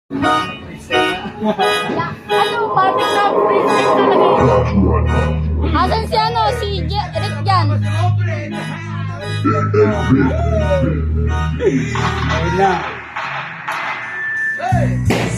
Ano, parang na freestyle talaga yun. Asan si ano, si Rick dyan? Ayun na.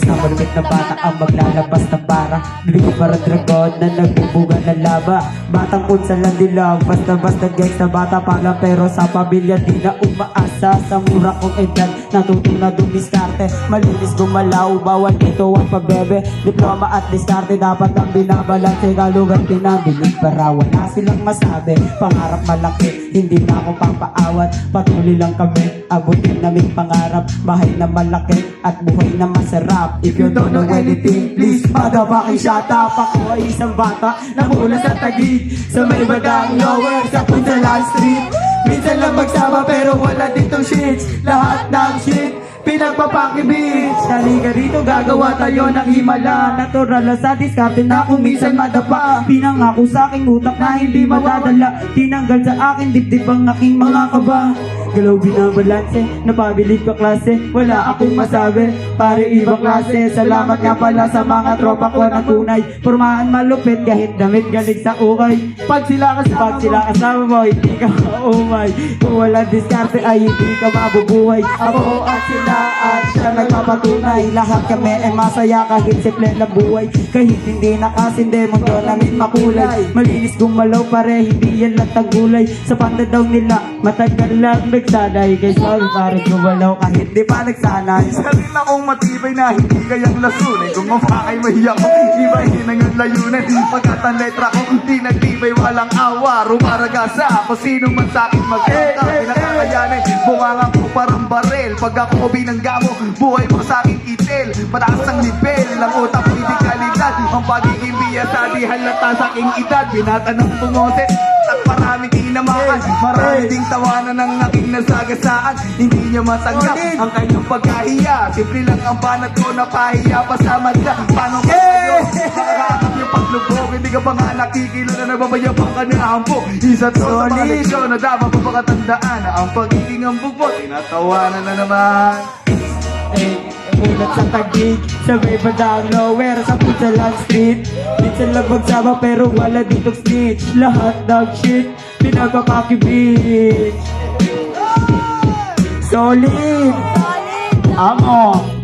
Sa malupit na bata ang maglalabas ng bara. Bigyan para dragon na nagbubuga ng lava. Batang punsa lang dilaw, basta-basta guys na bata pa lang. Pero sa pamilya di na umaasa. Sa mura kong edad, natutong na dumiskarte. Malinis gumalaw, bawal dito ang pabebe. Diploma at diskarte, dapat ang binabalanse. Kalugan pinabilis para wala silang masabi. Pangarap malaki, hindi na ako pampaawat. Patuloy lang kami, abutin naming pangarap. Bahay na malaki at buhay na masarap. If you don't know anything, please motherfucking shut up. Ako ay isang bata na mula sa Taguig, sa may badang lower, sa Punsalan Street. Minsan lang magsama pero wala ditong shits. Lahat ng shit pinagpapakibit. Halika rito, gagawa tayo ng himala. Natural na sa diskarte na kung minsan madapa. Pinangako sa aking utak na hindi madadala. Tinanggal sa akin dibdib ang aking mga kaba. Galaw binabalanse, napabilib ka klase. Wala akong masabi, pare ibang klase. Salamat nga pala sa mga tropa ko na tunay. Pormahan malupit kahit damit galing sa ukay. Pag sila kasama mo, hindi ka maumay. Kung walang diskarte ay hindi ka mabubuhay. Ako at sila at siya nagpapatunay. Lahat kami ay masaya kahit simple na buhay. Kahit hindi nakasindi, mundo namin makulay. Malinis gumalaw pare, hindi yan lang tagulay. Sa pantadaw nila, matagal lang nagsanay. Kay sorry pare gumalaw kahit di pa nagsanay. Sabi na kong matibay na hindi kayang lasunin. Kung mapakay mahiyak ko, ibahin ang yung layunin. Pagkat ang letra ko, hindi nagtibay walang awa. Rumaragasa ako, sino man sa'kin magkaka. Pinakakayanin, bunganga ko parang barel. Pag ako binangga mo, buhay mo sa'king itil. Mataas ang nivel, lang utak hindi kalidad. Ang pagiging biyasa, di halata sa'king edad. Binata ng pumoses at maraming tinamakan. Marami ding tawanan ng aking nasagasaan. Hindi niya matanggap ang kanyang pagkahiya. Simple lang ang banat ko na pahiya pa sa madla. Paano ka sa'yo? Nakakakap yung paglubog. Hindi ka pa nga nakikilo na nagbabayabang ka na hampo. Isa to sa mga leksyon na dapat papakatandaan na ang pagiging ambog mo, tinatawanan na naman. Ulat sa Taguig, sa may badang nowhere, sa Punsalan Street. Minsan lang magsama pero wala ditong snitch. Lahat ng shit pinagpapakibit. Solid! Amo!